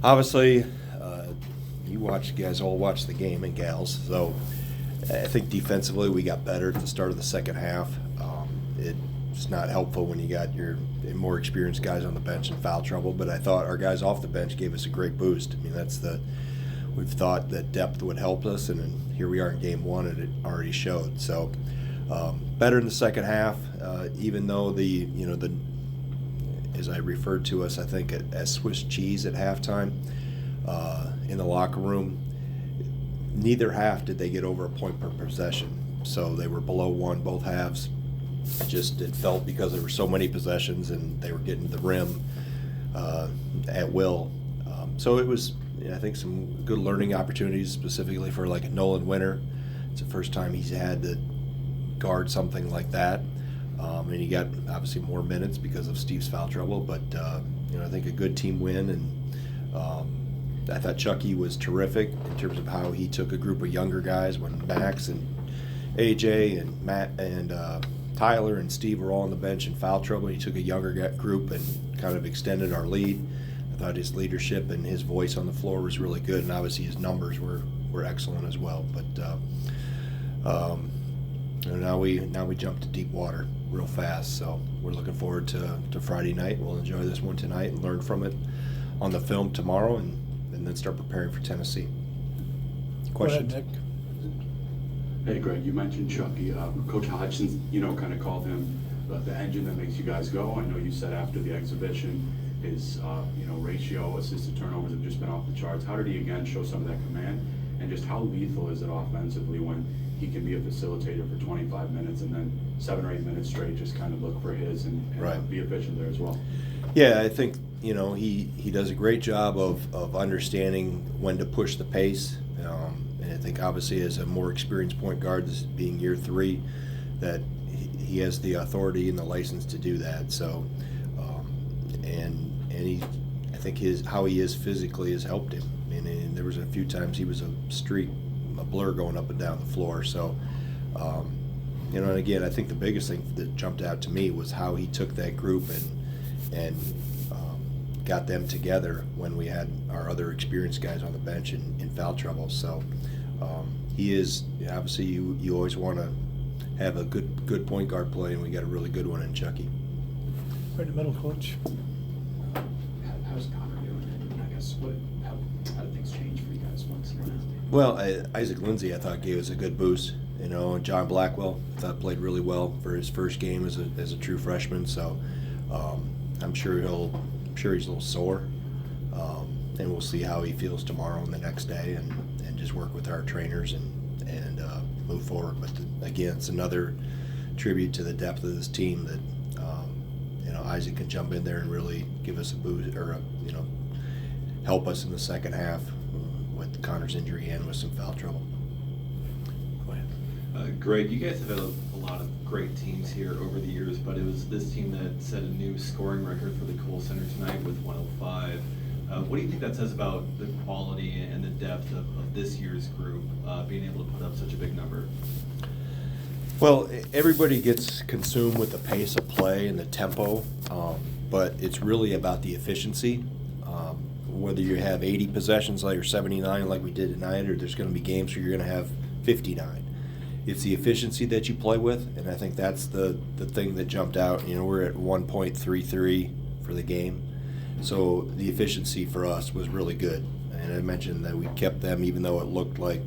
Obviously, you guys all watch the game and gals, so I think defensively we got better at the start of the second half. It's not helpful when you got your more experienced guys on the bench in foul trouble, but I thought our guys off the bench gave us a great boost. I mean, we've thought that depth would help us, and here we are in game one, and it already showed. So better in the second half, even though as I referred to us, I think as Swiss cheese at halftime in the locker room. Neither half did they get over a point per possession, so they were below one both halves. It felt because there were so many possessions and they were getting to the rim at will. So it was, I think, some good learning opportunities, specifically for like a Nolan Winter. It's the first time he's had to guard something like that. And he got obviously more minutes because of Steve's foul trouble, but I think a good team win. And I thought Chucky was terrific in terms of how he took a group of younger guys when Max and AJ and Matt and Tyler and Steve were all on the bench in foul trouble. He took a younger group and kind of extended our lead. I thought his leadership and his voice on the floor was really good, and obviously his numbers were excellent as well. But now we jump to deep water real fast, so we're looking forward to Friday night. We'll enjoy this one tonight and learn from it on the film tomorrow, and then start preparing for Tennessee. Questions? Go ahead, Nick. Hey, Greg, you mentioned Chucky. Coach Hodgson, kind of called him the engine that makes you guys go. I know you said after the exhibition his ratio, assist to turnovers have just been off the charts. How did he again show some of that command? And just how lethal is it offensively when he can be a facilitator for 25 minutes and then 7 or 8 minutes straight just kind of look for his and right. Be efficient there as well? Yeah, I think he does a great job of understanding when to push the pace. And I think obviously as a more experienced point guard, this being year 3, that he has the authority and the license to do that. So, I think how he is physically has helped him. And there was a few times he was a blur going up and down the floor. So, and again, I think the biggest thing that jumped out to me was how he took that group and got them together when we had our other experienced guys on the bench in foul trouble. So he is, obviously you always want to have a good point guard play, and we got a really good one in Chucky. Right in the middle, Coach. How's Connor doing? And I guess how did things change for you guys once? Well, Isaac Lindsay I thought gave us a good boost. John Blackwell I thought played really well for his first game as a true freshman. So I'm sure he's a little sore, and we'll see how he feels tomorrow and the next day, and just work with our trainers and move forward. But again, it's another tribute to the depth of this team that Isaac can jump in there and really give us a boost, or help us in the second half with Connor's injury and with some foul trouble. Go ahead. Greg, you guys have had a lot of great teams here over the years, but it was this team that set a new scoring record for the Kohl Center tonight with 105. What do you think that says about the quality and the depth of this year's group, being able to put up such a big number? Well, everybody gets consumed with the pace of play and the tempo, but it's really about the efficiency. Whether you have 80 possessions or 79 like we did tonight, or there's going to be games where you're going to have 59. It's the efficiency that you play with, and I think that's the thing that jumped out. We're at 1.33 for the game, so the efficiency for us was really good. And I mentioned that we kept them, even though it looked like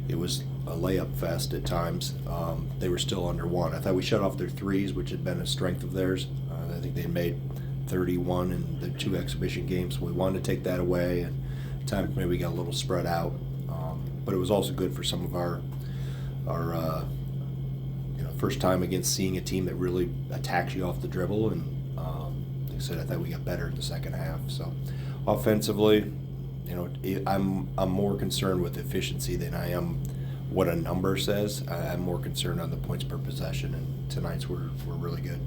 it was a layup fest at times. They were still under 1. I thought we shut off their threes, which had been a strength of theirs. I think they made 31 in the 2 exhibition games. We wanted to take that away, and at times maybe we got a little spread out. But it was also good for some of our first time against seeing a team that really attacks you off the dribble. And like I said, I thought we got better in the second half. So offensively, I'm more concerned with efficiency than I am what a number says. I'm more concerned on the points per possession, and tonight's were really good.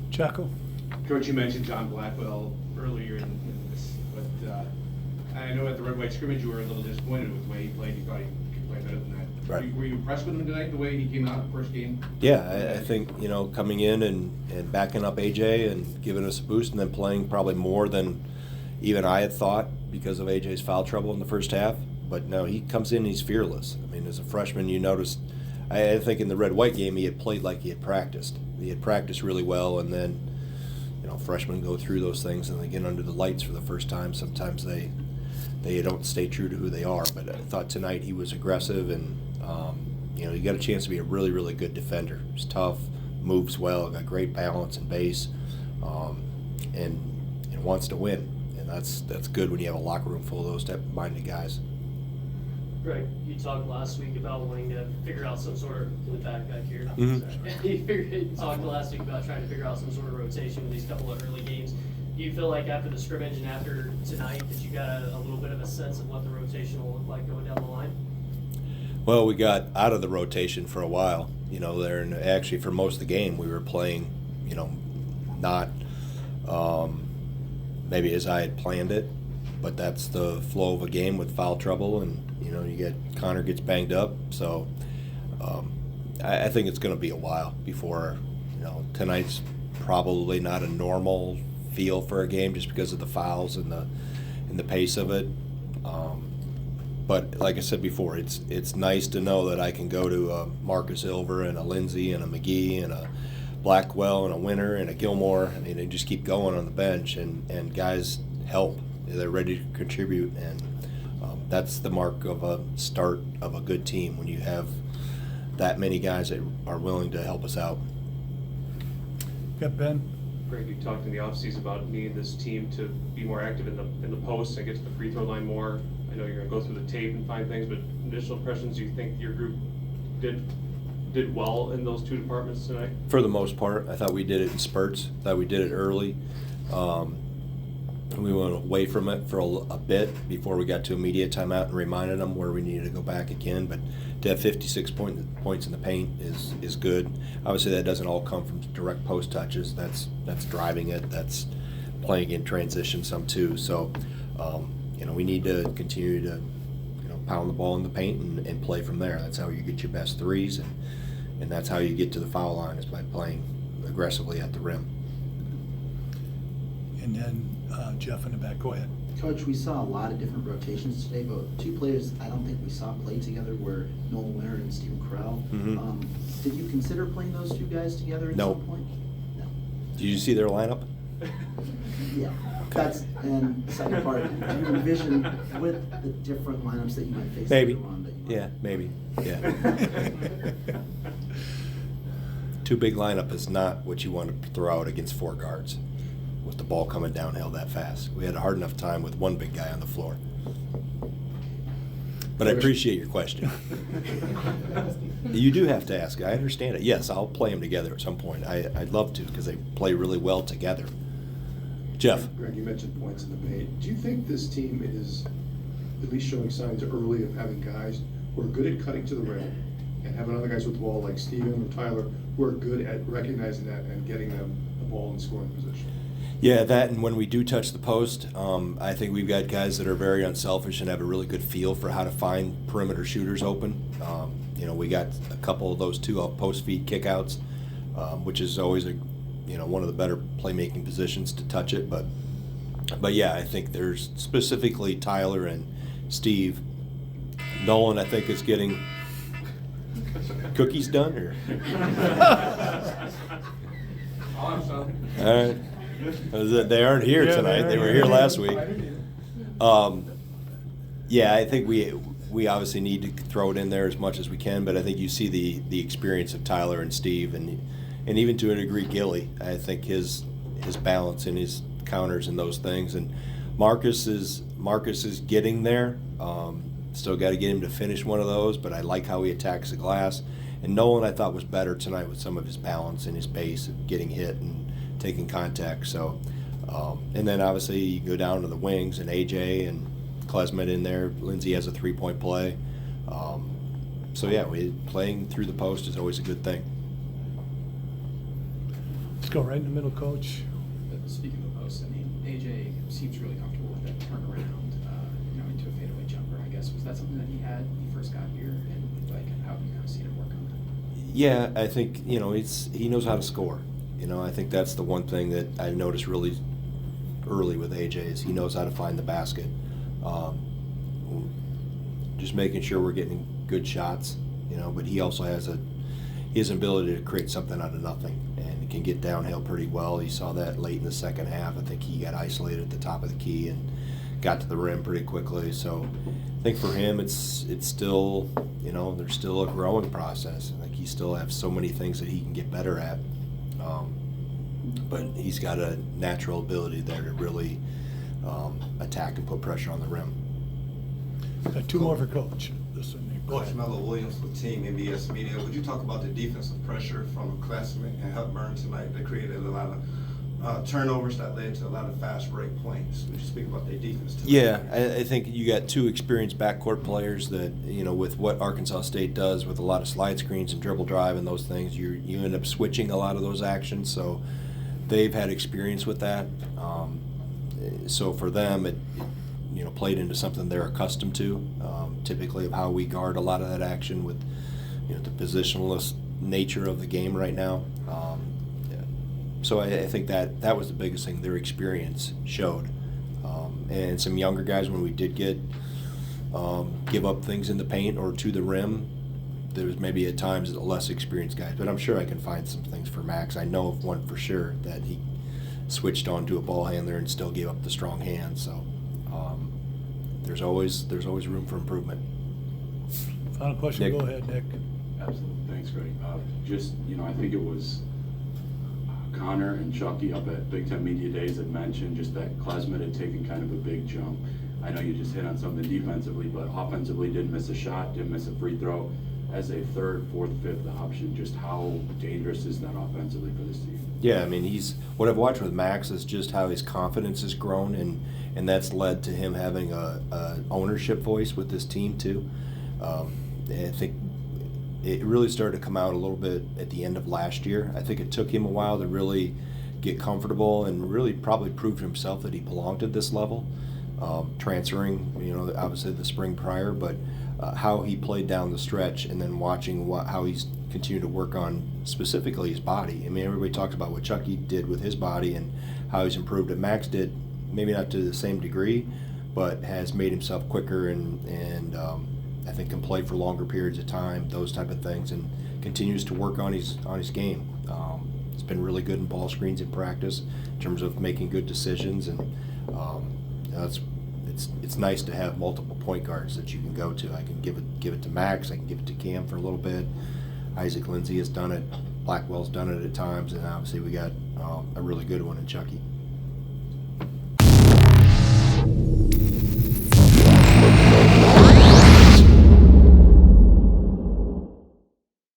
Jocko. Coach, you mentioned John Blackwell earlier in this, but I know at the red white scrimmage you were a little disappointed with the way he played. You thought he could play better than that. Right. Were you impressed with him tonight, the way he came out in the first game? Yeah, I think coming in and backing up AJ and giving us a boost, and then playing probably more than even I had thought because of AJ's foul trouble in the first half. But no, he comes in and he's fearless. I mean, as a freshman, you noticed, I think in the red-white game he had played like he had practiced. He had practiced really well, and then, freshmen go through those things and they get under the lights for the first time. Sometimes they don't stay true to who they are. But I thought tonight he was aggressive, and he got a chance to be a really, really good defender. He's tough, moves well, got great balance and base, and wants to win. And that's good when you have a locker room full of those type-minded guys. Greg, you talked last week about wanting to figure out some sort of, in the back here. Mhm. You talked last week about trying to figure out some sort of rotation with these couple of early games. Do you feel like after the scrimmage and after tonight that you got a little bit of a sense of what the rotation will look like going down the line? Well, we got out of the rotation for a while, there, and actually for most of the game we were playing, not maybe as I had planned it, but that's the flow of a game with foul trouble, and you get Connor gets banged up, so I think it's going to be a while before tonight's probably not a normal feel for a game just because of the fouls and the pace of it. But like I said before, it's nice to know that I can go to a Marcus Ilver and a Lindsey and a McGee and a Blackwell and a Winter and a Gilmore. I mean, they just keep going on the bench, and guys help. They're ready to contribute, and that's the mark of a start of a good team when you have that many guys that are willing to help us out. Got Ben. Greg, you talked in the offseason about needing this team to be more active in the post and get to the free throw line more. I know you're going to go through the tape and find things, but initial impressions, do you think your group did well in those two departments tonight? For the most part, I thought we did it in spurts. I thought we did it early. We went away from it for a bit before we got to immediate timeout and reminded them where we needed to go back again. But to have 56 points in the paint is good. Obviously, that doesn't all come from direct post touches. That's driving it. That's playing in transition some too. So, we need to continue to pound the ball in the paint and play from there. That's how you get your best threes, and that's how you get to the foul line, is by playing aggressively at the rim. And then Jeff in the back. Go ahead. Coach, we saw a lot of different rotations today, but two players I don't think we saw play together were Nolan Winter and Stephen Carell. Mhm. Did you consider playing those two guys together at No. some point? No. Did you see their lineup? Yeah. And the second part, do you envision with the different lineups that you might face Maybe. later on that you might- Yeah, maybe. Yeah. Too big lineup is not what you want to throw out against four guards with the ball coming downhill that fast. We had a hard enough time with one big guy on the floor. But I appreciate your question. You do have to ask. I understand it. Yes, I'll play them together at some point. I'd love to, because they play really well together. Jeff. Greg, you mentioned points in the paint. Do you think this team is at least showing signs early of having guys who are good at cutting to the rim and having other guys with the ball like Steven or Tyler who are good at recognizing that and getting them the ball in scoring position? Yeah, that, and when we do touch the post, I think we've got guys that are very unselfish and have a really good feel for how to find perimeter shooters open. We got a couple of those two post feed kickouts, which is always one of the better playmaking positions to touch it. But yeah, I think there's specifically Tyler and Steve. Nolan, I think, is getting cookies done, or all right. They aren't here tonight. They were here last week. Yeah, I think we obviously need to throw it in there as much as we can, but I think you see the experience of Tyler and Steve, and even to a degree Gilly. I think his balance and his counters and those things. And Marcus is getting there. Still got to get him to finish one of those, but I like how he attacks the glass. And Nolan, I thought, was better tonight with some of his balance and his pace of getting hit and taking contact. So, and then obviously you go down to the wings, and AJ and Klesmet in there. Lindsey has a 3-point play. So yeah, playing through the post is always a good thing. Let's go right in the middle, Coach. Speaking of the post, I mean, AJ seems really comfortable with that turnaround, into a fadeaway jumper. I guess, was that something that he had when he first got here, and how have you kind of seen him work on that? Yeah, I think he knows how to score. I think that's the one thing that I've noticed really early with AJ is he knows how to find the basket. Just making sure we're getting good shots, but he also has an ability to create something out of nothing and can get downhill pretty well. You saw that late in the second half. I think he got isolated at the top of the key and got to the rim pretty quickly. So I think for him, it's still, there's still a growing process. I think he still has so many things that he can get better at. But he's got a natural ability there to really attack and put pressure on the rim. Got two more for Coach. This one, go Coach ahead. Mello Williams with Team NBS Media. Would you talk about the defensive pressure from classmate and Hepburn tonight that created a lot of turnovers that led to a lot of fast break plays? Would you speak about their defense tonight? Yeah, I think you got two experienced backcourt players that, with what Arkansas State does with a lot of slide screens and dribble drive and those things, you end up switching a lot of those actions. So they've had experience with that. So for them, it played into something they're accustomed to, typically of how we guard a lot of that action with, the positionless nature of the game right now. So I think that was the biggest thing their experience showed. And some younger guys, when we did give up things in the paint or to the rim, there was maybe at times less experienced guys. But I'm sure I can find some things for Max. I know of one for sure that he switched on to a ball handler and still gave up the strong hand. So there's always room for improvement. Final question, Nick. go ahead, Nick. Absolutely, thanks, Greg. I think it was Connor and Chucky up at Big Ten Media Days had mentioned just that Klesmit had taken kind of a big jump. I know you just hit on something defensively, but offensively didn't miss a shot, didn't miss a free throw. As a third, fourth, fifth option, just how dangerous is that offensively for this team? Yeah, I mean, what I've watched with Max is just how his confidence has grown, and that's led to him having a ownership voice with this team too. I think it really started to come out a little bit at the end of last year. I think it took him a while to really get comfortable and really probably prove to himself that he belonged at this level. Transferring, obviously the spring prior, but how he played down the stretch and then watching how he's continued to work on specifically his body. I mean, everybody talks about what Chucky did with his body and how he's improved it. Max did, maybe not to the same degree, but has made himself quicker and I think can play for longer periods of time, those type of things, and continues to work on his game. He's been really good in ball screens in practice in terms of making good decisions, and it's nice to have multiple point guards that you can go to. I can give it to Max, I can give it to Cam for a little bit. Isaac Lindsey has done it, Blackwell's done it at times, and obviously we got a really good one in Chucky.